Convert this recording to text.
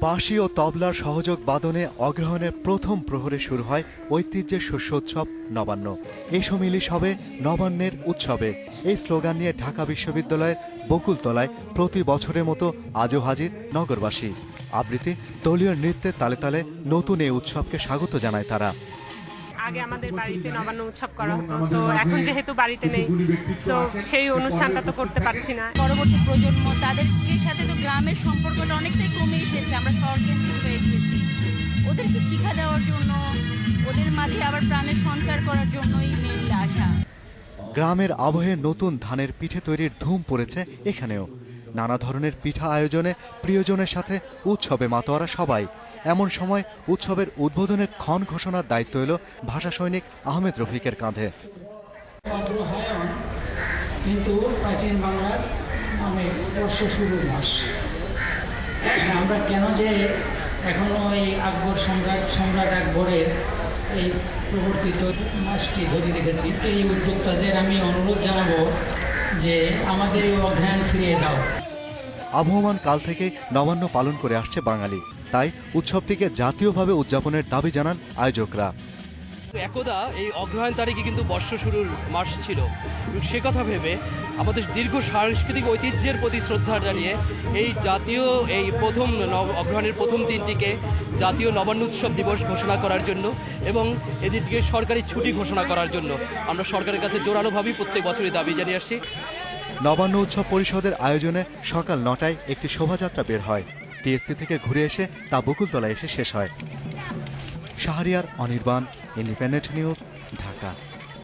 বাঁশি ও তবলার সহযোগ বাদনে অগ্রহায়ণের প্রথম প্রহরে শুরু হয় ঐতিহ্যের শস্যোৎসব নবান্ন। এসো মিলিস হবে নবান্নের উৎসবে। এই স্লোগান নিয়ে ঢাকা বিশ্ববিদ্যালয়ের বকুলতলায় প্রতি বছরের মতো আজও হাজির নগরবাসী। আবৃত্তি, দলীয় নৃত্যের তালে তালে নতুন এই উৎসবকে স্বাগত জানায় তারা। আগে আমাদের বাড়িতে নবান্ন উৎসব করা হতো, তো এখন যেহেতু বাড়িতে নেই, তো সেই অনুষ্ঠানটা তো করতে পারছি না। পরবর্তী প্রজন্ম তাদেরকে সাথে তো গ্রামের সম্পর্কটা অনেকটাই কমে এসেছে, আমরা শহর কেন্দ্রিক হয়ে গিয়েছি। ওদেরকে শিক্ষা দেওয়ার জন্য, ওদের মাঝে আবার প্রাণের সঞ্চার করার জন্যই মেনলি আসা। গ্রামের আবহে নতুন ধানের পিঠে তৈরির ধুম পড়েছে এখানেও। নানা ধরনের পিঠা আয়োজনে প্রিয়জনের সাথে উৎসবে মাতোয়ারা সবাই। এমন সময় উৎসবের উদ্বোধনের ক্ষণ ঘোষণার দায়িত্ব এলো ভাষা সৈনিক আহমেদ রফিকের কাঁধে। অগ্রহায়ণ কিন্তু প্রাচীন বাংলার মানে বর্ষ শুরু মাস। আমরা কেন যে এখনো এই আকবর সম্রাট আকবরের এই প্রবর্তিত মাসটি ধরে রেখেছি, এই উদ্যোক্তাদের আমি অনুরোধ জানাবো যে আমাদের এই অগ্রহায়ণ ফিরিয়ে দাও। আবহমান কাল থেকে নবান্ন পালন করে আসছে বাঙালি, তাই উৎসবটিকে জাতীয়ভাবে উদযাপনের দাবি জানান আয়োজকরা। একদা এই অগ্রহায়ণ তারিখে কিন্তু বর্ষ শুরুর মাস ছিল। সে কথা ভেবে আমাদের দীর্ঘ সাংস্কৃতিক ঐতিহ্যের প্রতি শ্রদ্ধা জানিয়ে এই জাতীয় এই প্রথম অগ্রহায়ণের প্রথম দিনটিকে জাতীয় নবান্ন উৎসব দিবস ঘোষণা করার জন্য এবং এদিনটিকে সরকারি ছুটি ঘোষণা করার জন্য আমরা সরকারের কাছে জোরালোভাবেই প্রত্যেক বছরই দাবি জানিয়ে আসছি। নবান্ন উৎসব পরিষদের আয়োজনে সকাল ৯টায় একটি শোভাযাত্রা বের হয়। টিএসসি থেকে ঘুরে এসে তা বকুলতলায় এসে শেষ হয়। Shahriar Anirban, independent news, Dhaka.